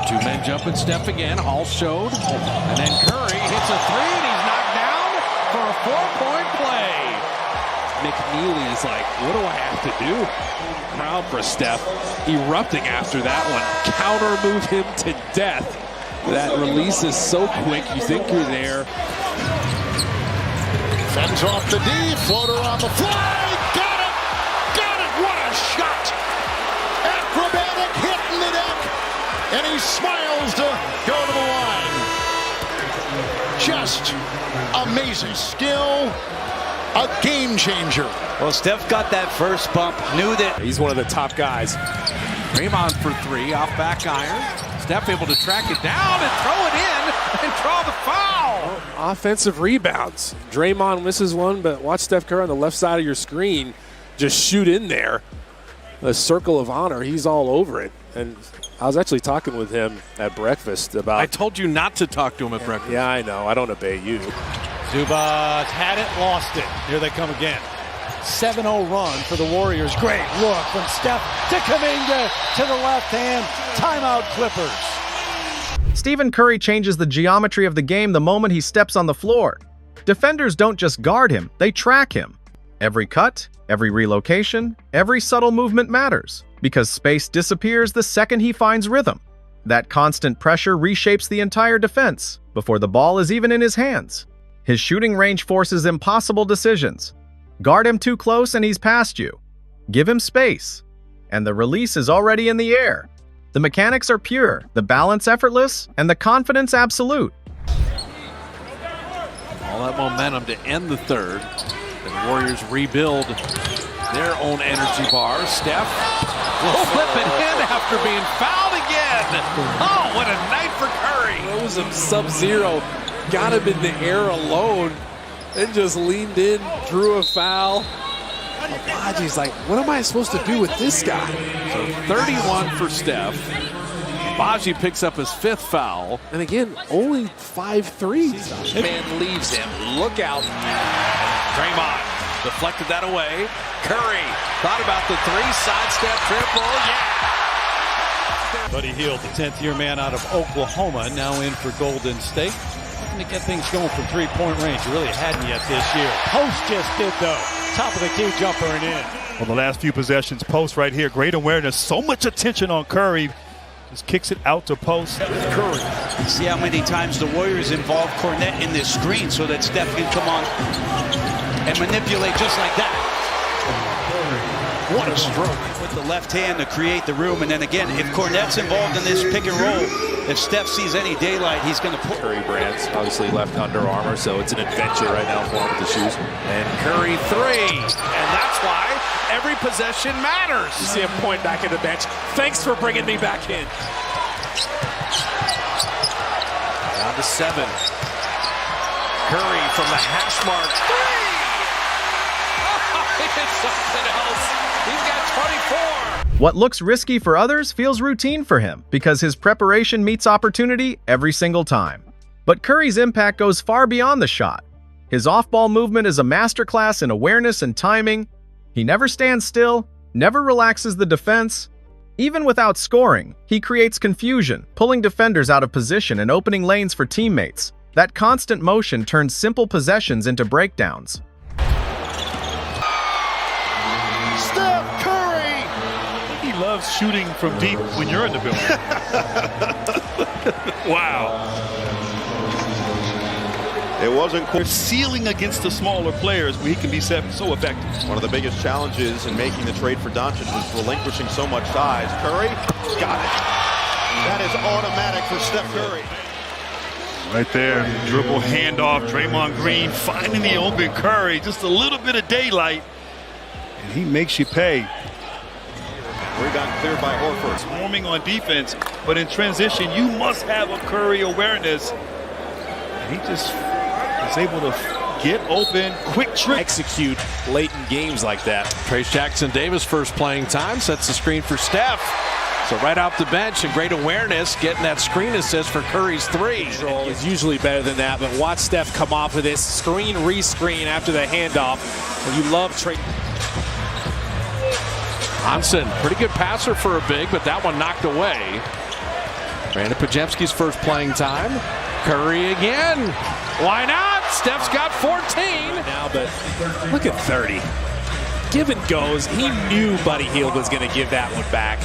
Two men jumping Steph again. Hall showed. And then Curry hits a three, and he's knocked down for a 4-point play. McNeely's like, what do I have to do? Crowd for Steph erupting after that one. Counter move him to death. That release is so quick, you think you're there. Fends off the D, floater on the fly. Got it! Got it! What a shot! Acrobatic hit in the deck. And he smiles to go to the line. Just amazing skill. A game changer. Well, Steph got that first bump, knew that. He's one of the top guys. Draymond for three, off back iron. Steph able to track it down and throw it in and draw the foul. Offensive rebounds. Draymond misses one, but watch Steph Curry on the left side of your screen just shoot in there. A circle of honor. He's all over it. And I was actually talking with him at breakfast about. I told you not to talk to him at breakfast. Yeah, I know. I don't obey you. Zubac had it, lost it. Here they come again. 7-0 run for the Warriors. Great look from Steph to Kuminga to the left hand. Timeout Clippers. Stephen Curry changes the geometry of the game the moment he steps on the floor. Defenders don't just guard him, they track him. Every cut, every relocation, every subtle movement matters, because space disappears the second he finds rhythm. That constant pressure reshapes the entire defense before the ball is even in his hands. His shooting range forces impossible decisions. Guard him too close and he's past you. Give him space, and the release is already in the air. The mechanics are pure, the balance effortless, and the confidence absolute. All that momentum to end the third. The Warriors rebuild their own energy bar. Steph will flip it in after being fouled again. Oh, what a night for Curry. Throws him sub-zero. Got him in the air alone. And just leaned in, drew a foul. Abaji's like, what am I supposed to do with this guy? So 31 for Steph. Abaji picks up his fifth foul. And again, only 5 threes. Man leaves him. Look out. Draymond deflected that away. Curry thought about the three, sidestep triple. Yeah! Buddy Hield, the 10th-year man out of Oklahoma, now in for Golden State. To get things going from three-point range. He really hadn't yet this year. Post just did, though. Top of the key jumper and in. Well, the last few possessions, Post right here. Great awareness. So much attention on Curry. Just kicks it out to Post. Curry. See how many times the Warriors involve Cornette in this screen so that Steph can come on and manipulate just like that. What a stroke. With the left hand to create the room. And then again, if Cornette's involved in this pick and roll, if Steph sees any daylight, he's going to put. Curry brands, obviously left Under Armour, so it's an adventure right now for him with the shoes. And Curry three. And that's why every possession matters. You see him point back at the bench. Thanks for bringing me back in. Down to 7. Curry from the hash mark. Three! Oh, it's something else. He's got 24. What looks risky for others feels routine for him because his preparation meets opportunity every single time. But Curry's impact goes far beyond the shot. His off-ball movement is a masterclass in awareness and timing. He never stands still, never relaxes the defense. Even without scoring, he creates confusion, pulling defenders out of position and opening lanes for teammates. That constant motion turns simple possessions into breakdowns. Steph Curry! He loves shooting from deep when you're in the building. Wow. It wasn't They're sealing against the smaller players where he can be so effective. one of the biggest challenges in making the trade for Doncic was relinquishing so much size. Curry got it. That is automatic for Steph Curry. Right there, dribble handoff, Draymond Green finding the open Curry, just a little bit of daylight, and he makes you pay. Rebound cleared by Horford. Swarming on defense, but in transition, you must have a Curry awareness. And he just is able to get open, quick trick. Execute late in games like that. Trace Jackson-Davis first playing time, sets the screen for Steph. So right off the bench and great awareness, getting that screen assist for Curry's three. Is usually better than that, but watch Steph come off of this screen, re-screen after the handoff. And you love Trae. Hansen, pretty good passer for a big, but that one knocked away. Brandon Pajemski's first playing time. Curry again. Why not? Steph's got 14. Now, but look at 30. Give and goes. He knew Buddy Hield was going to give that one back.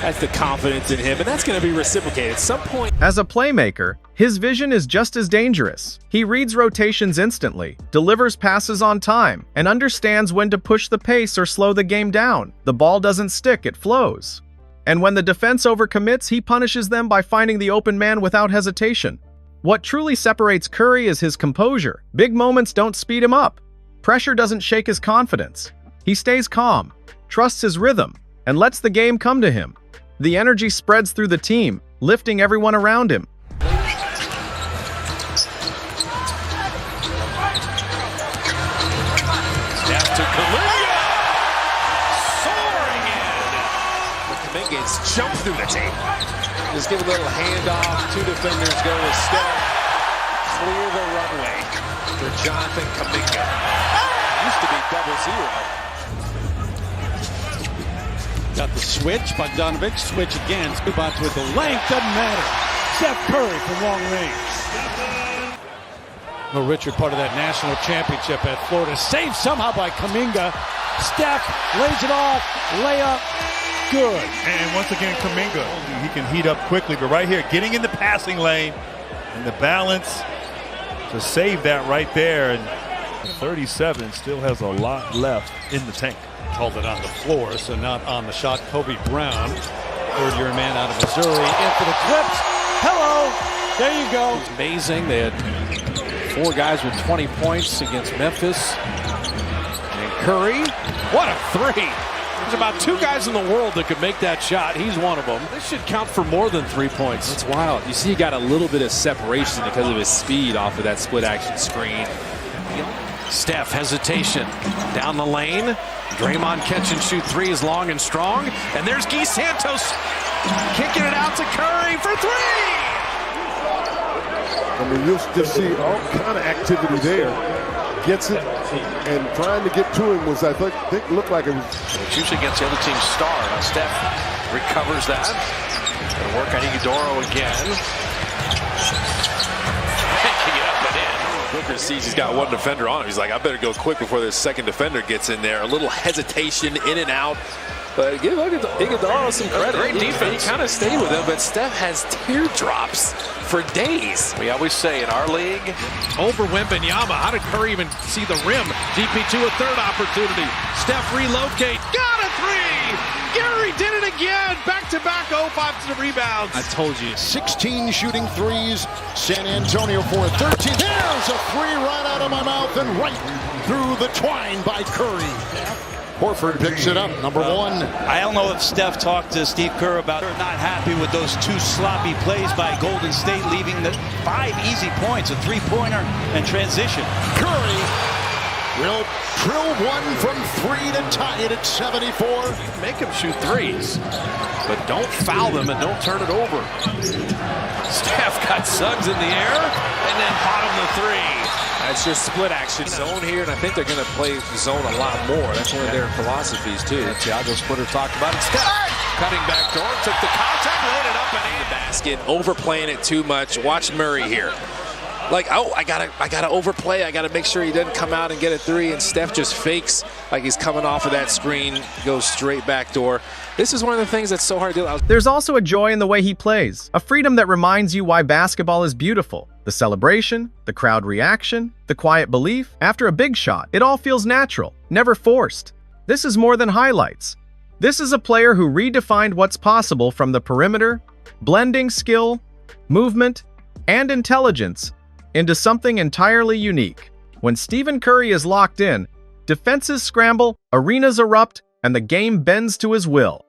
That's the confidence in him, and that's going to be reciprocated at some point. As a playmaker, his vision is just as dangerous. He reads rotations instantly, delivers passes on time, and understands when to push the pace or slow the game down. The ball doesn't stick, it flows. And when the defense overcommits, he punishes them by finding the open man without hesitation. What truly separates Curry is his composure. Big moments don't speed him up. Pressure doesn't shake his confidence. He stays calm, trusts his rhythm, and lets the game come to him. The energy spreads through the team, lifting everyone around him. Steph to Kuminga. Soaring in. Kuminga's jumped through the tape. Just give a little handoff. Two defenders go with Steph. Clear the runway for Jonathan Kuminga. Used to be 0-0. Got the switch. Bogdanovic switch again. Spots with the length. Doesn't matter. Steph Curry from long range. No, Richard, part of that national championship at Florida. Saved somehow by Kuminga. Steph lays it off. Layup. Good. And once again, Kuminga, he can heat up quickly. But right here, getting in the passing lane and the balance to save that right there. And 37 still has a lot left in the tank. Called it on the floor, so not on the shot. Kobe Brown, third-year man out of Missouri, in for the clips. Hello, there you go. It was amazing. They had 4 guys with 20 points against Memphis. And Curry, what a three. There's about 2 guys in the world that could make that shot. He's one of them. This should count for more than 3 points. It's wild. You see he got a little bit of separation because of his speed off of that split-action screen. Steph, hesitation. Down the lane. Draymond catch and shoot 3 is long and strong. And there's Guy Santos kicking it out to Curry for 3. I mean, you'll just see all kind of activity there. Gets it, and trying to get to him was, I think looked like it was. It's usually against the other team's star. Now Steph recovers that. Going to work on Iguodala again. Booker sees he's got one defender on him. He's like, I better go quick before this second defender gets in there. A little hesitation in and out. But give Iguodala some credit. Great defense. He kind of stayed with him, but Steph has teardrops for days. We always say in our league, Over Wembanyama. How did Curry even see the rim? DP2 a third opportunity. Steph relocate. Got a 3. Gary did it again. Back-to-back offensive rebounds. I told you. 16 shooting threes. San Antonio for a 13. There's a 3 right out of my mouth and right through the twine by Curry. Horford picks it up, number 1. I don't know if Steph talked to Steve Kerr about not happy with those 2 sloppy plays by Golden State, leaving the 5 easy points, a 3-pointer and transition. Curry will drill one from 3 to tie it at 74. Make him shoot 3s, but don't foul them and don't turn it over. Steph got Suggs in the air and then bottom the 3. That's your split action zone here, and I think they're going to play zone a lot more. That's one of their philosophies, too. Thiago Splitter talked about it. Steph cutting back door, took the contact, laid it up and in. The basket, overplaying it too much. Watch Murray here. Like, oh, I gotta overplay. I gotta make sure he doesn't come out and get a 3. And Steph just fakes like he's coming off of that screen, goes straight back door. This is one of the things that's so hard to do. There's also a joy in the way he plays, a freedom that reminds you why basketball is beautiful. The celebration, the crowd reaction, the quiet belief. After a big shot, it all feels natural, never forced. This is more than highlights. This is a player who redefined what's possible from the perimeter, blending skill, movement, and intelligence into something entirely unique. When Stephen Curry is locked in, defenses scramble, arenas erupt, and the game bends to his will.